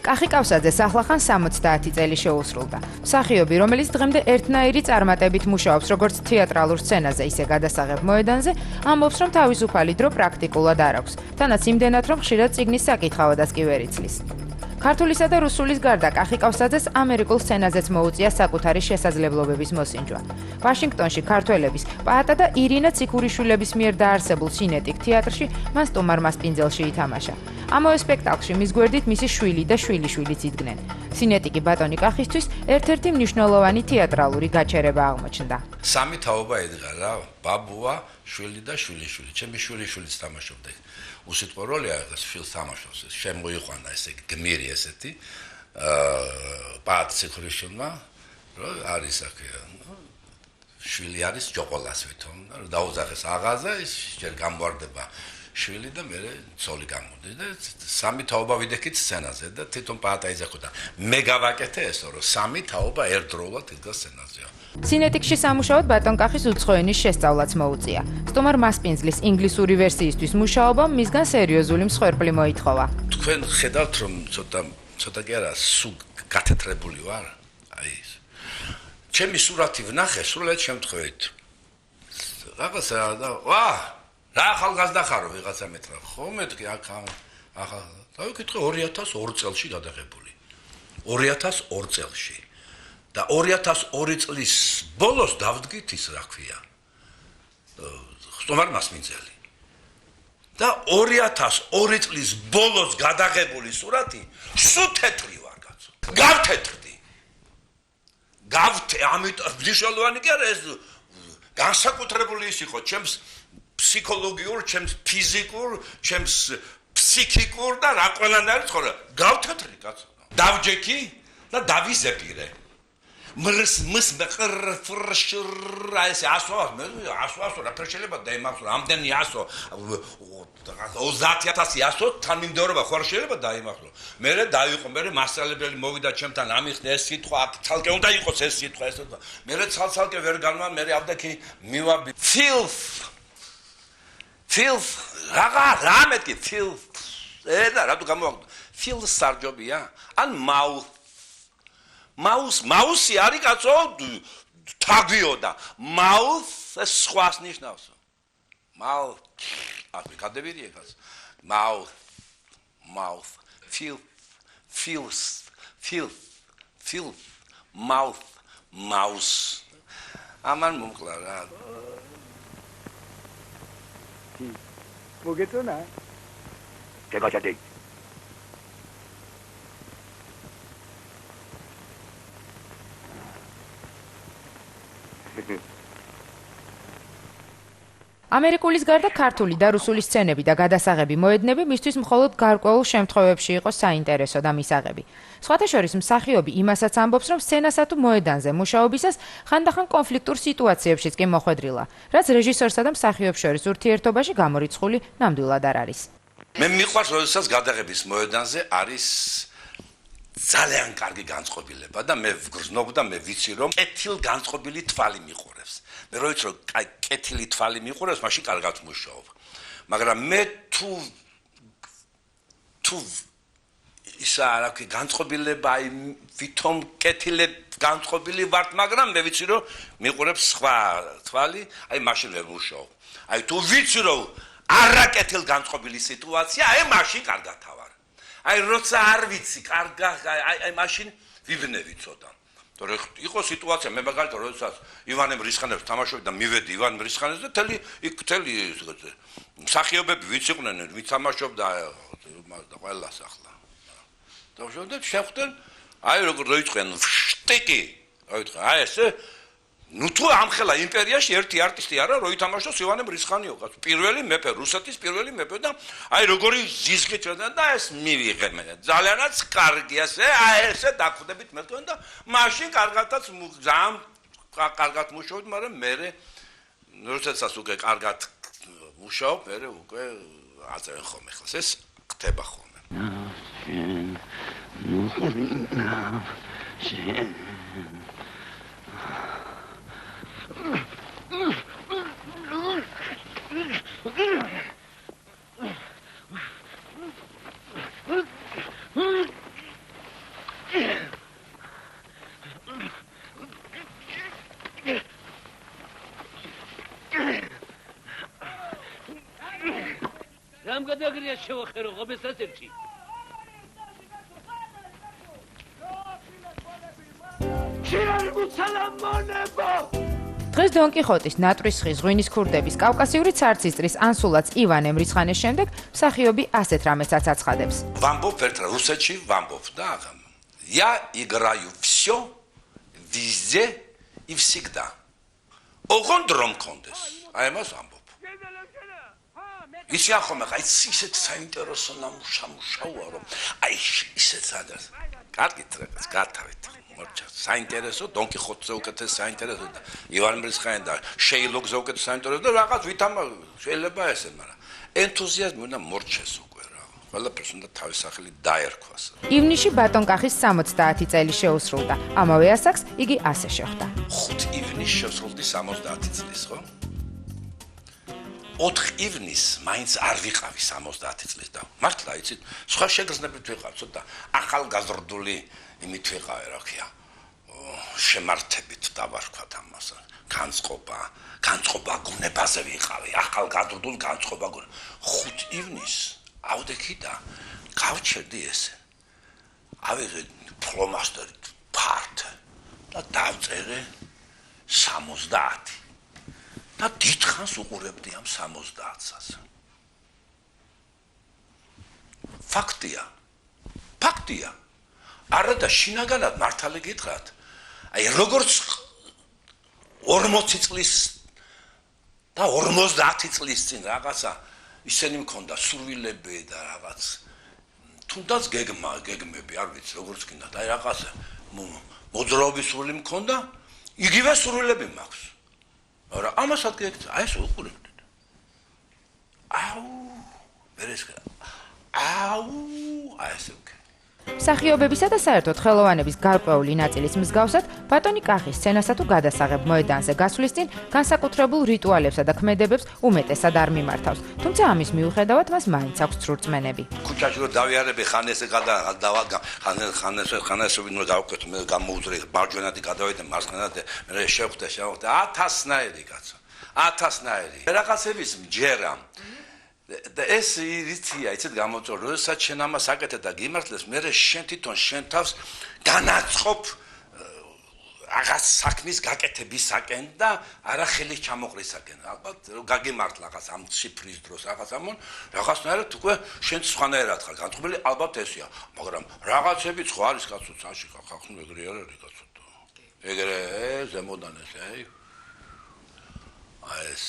კახი კავსაძე ახლახან 70 წელი შეუსრულდა. მსახიობი, რომელიც დღემდე ერთნაირი წარმატებით მუშაობს როგორც თეატრალურ სცენაზე, ისე გადასაღებ მოედანზე, ამბობს, რომ თავისუფალი დრო პრაქტიკულად არ აქვს. თანაც იმდენად, რომ ხშირად წიგნის საკითხავადაც კი ვერ იცლის. ქართულისა და რუსულის გარდა კახი კავსაძეს ამერიკულ სცენაზეც მოუწია საკუთარი შესაძლებლობების მოსინჯვა. ვაშინგტონში ქართველების პაატა და ირინა ციქურიშვილების მიერ დაარსებულ სინეტიკ თეატრში მან სტუმარ მასპინძელში ითამაშა. ამავე სპექტაკლში მის გვერდით მისი შვილი და შვილიშვილიც იდგნენ. სინეტიკი ბატონი კახისთვის ერთ-ერთი მნიშვნელოვანი თეატრალური გაჩერება აღმოჩნდა. სამი თაობა ედგა რა, ბაბუა, შვილი და შვილიშვილი. ჩემი შვილიშვილიც თამაშობდა. უსიტყვო როლია ეს შვილს თამაშობს. შემოიყვანა ესე გმირი ესეთი პაატ ციხურიშვილმა, რომ არის აქ შვილი არის ჯოყოლას ვითომ და დაუძახეს აღაზე, ის ჯერ გამوارდება შვილი და მე ცოლი გამოდის და სამი თაობა ვიდექით სცენაზე და თვითონ პაატა იზახოდა. მე გავაკეთე ესო, რომ სამი თაობა ერთდროულად იდგა სცენაზე. სინეტიკში სამუშაოდ ბატონ კახის უცხო ენის შესწავლაც მოუწია. სტუმარ მასპინძლის ინგლისური ვერსიისთვის მუშაობამ მისგან სერიოზული მსხვერპლი მოითხოვა. თქვენ ხედავთ რომ ცოტა კი არა სულ გათეთრებული ვარ? აი ეს. ჩემი სურათი ვნახე სრულად შემთხვევით. რაღაცა და ვა რა ახალგაზრდა ხარო ვიღაცა მეტრა. ხო მეთქი ახლა დავიკითხე 2002 წელში გადაღებული. 2002 წელში. და 2002 წლის ბოლოს დავდგით ის რა ქვია. სტუმარ მასპინძელი. და 2002 წლის ბოლოს გადაღებული სურათი სულ თეთრი ვარ კაცო. გავთეთრდი. ამიტომ მნიშვნელოვანი კი არა ეს განსაკუთრებული ის იყო ჩემს ფსიქოლოგიურ, ჩემს ფიზიკურ, ჩემს ფსიქიკურ და რა ყველანაირ ცხოვრება. გავთეთრი კაცო. დავჯექი და დავიზეპირე. მის მყრფრშრა ეს ასო რა შეიძლება დაიმახსოვრ ამდენი ასო 30000 თან მიმდევრობა ხარ შეიძლება დაიმახსოვრ მე დავიყო მე მასწავლებელი მოვიდა ჩემთან ამიხნე ეს სიტყვა აქ ცალკე უნდა იყოს ეს სიტყვა ეს მე ცალკე ვერ განვა მე ავდექი მივაბი filth რა მეთქი filth და რა თუ გამოვაგდო filth სარჯობია ან მაუსი არის კაცო თაგვიოდა mouth სხვას ნიშნავს mouth აბი გადებირია კაცო mouth filth mouth mouse ამან მომკლა რა მოგეწონა შეგაჭადე ამერიკულის გარდა ქართული და რუსული სცენები და გადასაღები მოედნები მისთვის მხოლოდ გარკვეულ შემთხვევებში იყო საინტერესო და მისაღები. სხვათა შორის მსახიობი იმასაც ამბობს, რომ სცენასა თუ მოედანზე მუშაობისას ხანდახან კონფლიქტურ სიტუაციებშიც კი მოხვედრილა, რაც რეჟისორსა და მსახიობს შორის ურთიერთობაში გამორიცხული ნამდვილად არ არის. მე მიყვარს, როდესაც გადაღების მოედანზე არის ძალიან კარგი განწყობილება და მე ვგრძნობ და მე ვიცი რომ კეთილ განწყობილი თვალი მიყურებს. მე როიც რომ კეთილი თვალი მიყურებს, მაშინ კარგად მუშაობ. მაგრამ მე თუ ისა რა ქვია განწყობილება აი ვითომ კეთილე განწყობილი ვართ, მაგრამ მე ვიცი რომ მიყურებს სხვა თვალი, აი მაშინ ვერ მუშაობ. აი თუ ვიცი რომ არაკეთილ განწყობილი სიტუაცია, აი მაშინ კარგად ვარ. აი როცა არ ვიცი, კარგა, აი მაშინ ვიბნევი ცოტა. თორე იყო სიტუაცია, მე მაგალითად როდესაც ივანე მრისხანებს თამაშობდი და მივედი ივან მრისხანეს და თელი მსახიობები ვიც იყვნენ, ვიც თამაშობდა და ყველას ახლა. დავშევდეთ შეხვდნენ, აი როგორ როიწყენ შტიკი, აი ესე ნუ თუ ამხელა იმპერიაში ერთი არტისტი არა, რო ითამაშოს ივანე მრისხანიო, პირველი მეფე, რუსეთის პირველი მეფე და აი როგორი ზიზღით და ეს მივიღე მე. ძალიანაც კარგი ასე, აი ესე დახვდებით მე თქვენ და მაშინ კარგადაც ძალიან კარგად მუშაობთ, მაგრამ მე როდესაც უკვე კარგად მუშაობ, მე უკვე აწევენ ხოლმე ხალხს, ეს ხდება ხოლმე. გამგადაგრია შევახერო ღობესაცერში. შენ გუცალამონებო დღეს დონ კიხოტის ნატრის ხის ღვინის ქურდების კავკასიური ცარცისტრის ანსულაც ივან ემრისხანის შემდეგ მსახიობი ასეთ რამესაც აცხადებს. Вамбов ერთ რუსეთში ვამბობ და я играю всё везде и всегда. ოღონდ რომ კონდეს. აი მას ვამბობ. ისი ახლა აი ისეთ საინტერესო ნამუშავრია რომ აი ისეთ სადაც. კარგი ტრეკს გათავეთ. მორჩა საინტერესო დონ კიხოტზე უკეთეს საინტერესო და ივან ემრისხანი და შეილოგზე უკეთეს საინტერესო და რაღაც ვითამ შეიძლება ესე მაგრამ ენთუზიაზმი უნდა მორჩეს უკვე რა. ყველაფერს უნდა თავის სახელი დაერქვას. ივნისში ბატონკახის 70 წელი შეუსრულდა. ამავე ასაკს იგი ასე შეხვდა. 5 ივნისს შევსრულდი 70 წლის, ხო? 4 ივნისს მაინც არ ვიყავი 70 წლის და მართლა იცით, სხვა შეგრძნებით ვიყავ, ცოტა ახალგაზრდული იმით ვიყავი, რა ქვია. შემართებით დავარქვათ ამას. განწყობა გონებაზე ვიყავი, ახალგაზრდულ განწყობა გონ. 5 ივნისს ავდექი და გავჩერდი ესე. ავიღე ფლომასტერით ფართე და დავწერე 70. და დიდხანს უყურებდი ამ 70-ს. ფაქტია. არა და შინაგანად მართალი გითხრათ. აი როგორც 40 წლის და 50 წლის წინ რაღაცა ისენი მქონდა სურვილები და რაღაც თუნდაც გეგმები არ ვიცი როგორც გინდა და აი რაღაცა მოძრაობის სურვილი მქონდა იგივე სურვილები მაქვს. არა ამასაც გეკეთა აი ეს უყურებდით. აი ესე უკვე მსახიობებისა და საერთოდ ხელოვანების გარკვეული ნაწილის მსგავსად ბატონი კახი სცენასა თუ გადასაღებ მოედანზე გასვლის წინ განსაკუთრებულ რიტუალებსა და ქმედებებს უმეტესად არ მიმართავს. თუმცა ამის მიუხედავად მას მაინც აქვს ცრურწმენები. ქუჩაში რომ დავიარები ხან ესე ხან ესე ვინმე გავკვეთ მე გამოუძრე მარჯვენადი გადავიდე მარცხენადი მე შევხვდე 1000-ნაირი კაცო 1000-ნაირი რაღაცების მჯერა და ეს იცია იცით გამოწორ როდესაც შენ ამას აკეთებ და გიმართლეს მე შენ თვითონ შენ თავს განაწყობ რაღაც საქმის გაკეთებისაკენ და არა ხელის ჩამოყრისაკენ ალბათ რომ გაგიმართლა რაღაც ამ ციფრის დროს რაღაც ამონ რაღაცნაირად უკვე შენ სხვანაირად ხარ განწყობილი ალბათ ესია მაგრამ რაღაცები სხვა არის კაცო წაში ხახნ ეგრე არ არის კაცო ეგრე ზემოდან ესე აი ეს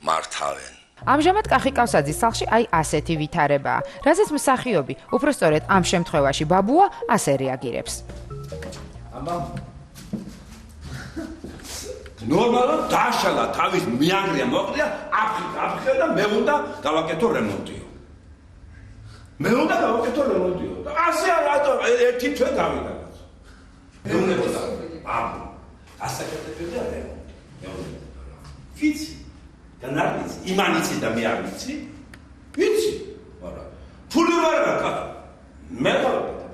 მართავენ ამჟამად კახი კავსაძის სახლში აი ასეთი ვითარებაა, რაზეც მსახიობი, უпростоრედ ამ შემთხვევაში ბაბუა ასე რეაგირებს. ნორმალურად დაშალა თავის მიანგრია მოკლია, აფხია და მე უნდა გავაკეთო რემონტიო. და ასე რატო ერთი თვე გავიდა კაცო. მე უნდა ასაკეთებდა რემონტი. ვიცი განარგიც იმანიცი და მე არ ვიცი ვიცი მაგრამ ფული ვარ კაცო მე გავაკეთე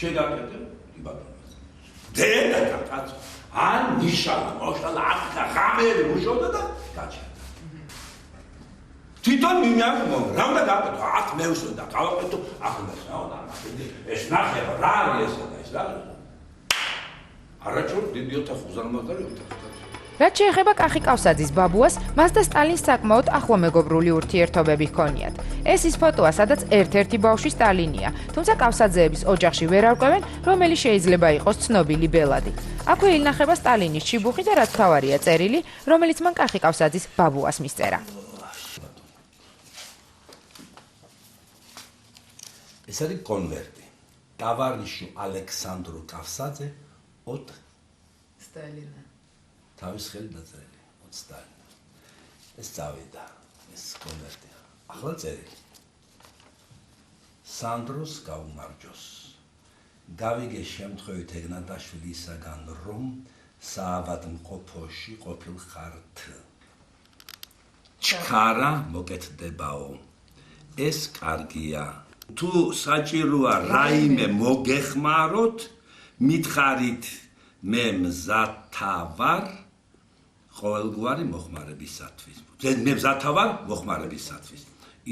შეგაკეთე იბატონოს დედა კაცო ან ნიშალა მოშალა ახლა ღამეები მუშაობდა და გაჩერდა თვითონ მიმიაღო რა უნდა გაკეთო აქ მე უსვენდა გავაკეთო ახლა საუნა ეს ნახება რა არის ეს რა არაჩვენ დიდი ოთახი უზარმაზარი ოთახი რაც შეეხება კახი კავსაძის ბაბუას, მას და სტალინს საკმაოდ ახლო მეგობრული ურთიერთობები ჰქონიათ. ეს ის ფოტოა, სადაც ერთ-ერთი ბავშვი სტალინია, თუმცა კავსაძეების ოჯახში ვერ არკვევენ, რომელი შეიძლება იყოს ცნობილი ბელადი. აქვე ინახება სტალინის ჩიბუხი და რაც თავარია წერილი, რომელიც მან კახი კავსაძის ბაბუას მისწერა. ეს არის კონვერტი. დავარიში ალექსანდრო კავსაძე 4 სტალინა თავის ხელით დაწერილი 20. ეს წავიდა ეს კონვერტი. ახლა წერილი. სანდროს გაუმარჯოს. გავიგე შემთხვევით ეგნატაშვილისაგან რომ საავადმყოფოში ყოფილხართ. ჩქარა მოკეთდებაო. ეს კარგია. თუ საჭიროა რაიმე მოგეხმაროთ, მითხარით მე მზათა ვარ ყოველგვარი მოხმარებისათვის. მე მზათა ვარ მოხმარებისათვის.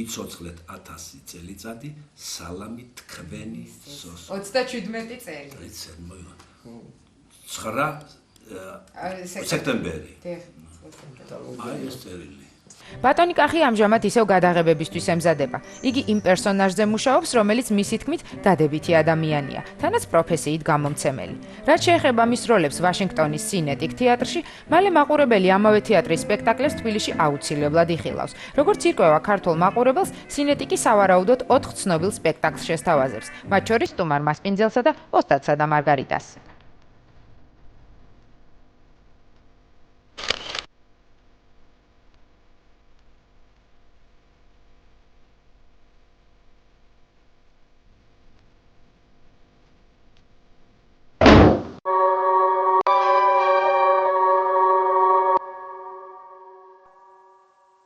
იცოცხლეთ 1000 წელიწადი სალამი თქვენი სოს 37 წელი. 9 სექტემბერი. აი ეს წერილი. ბატონი კახი ამჟამად ისევ გადაღებებისთვის ემზადება. იგი იმ პერსონაჟზე მუშაობს, რომელიც მისი თქმით დადებითი ადამიანია, თანაც პროფესიით გამომცემელი. რაც შეეხება მის როლებს ვაშინგტონის სინეტიკ თეატრში, მალე მაყურებელი ამავე თეატრის სპექტაკლებს თბილისში აუცილებლად იხილავს. როგორც ირკვევა ქართულ მაყურებელს, სინეტიკი სავარაუდოდ 4 ცნობილ სპექტაკლს შესთავაზებს, მათ შორის სტუმარ მასპინძელსა და ოსტატსა და მარგარიტას.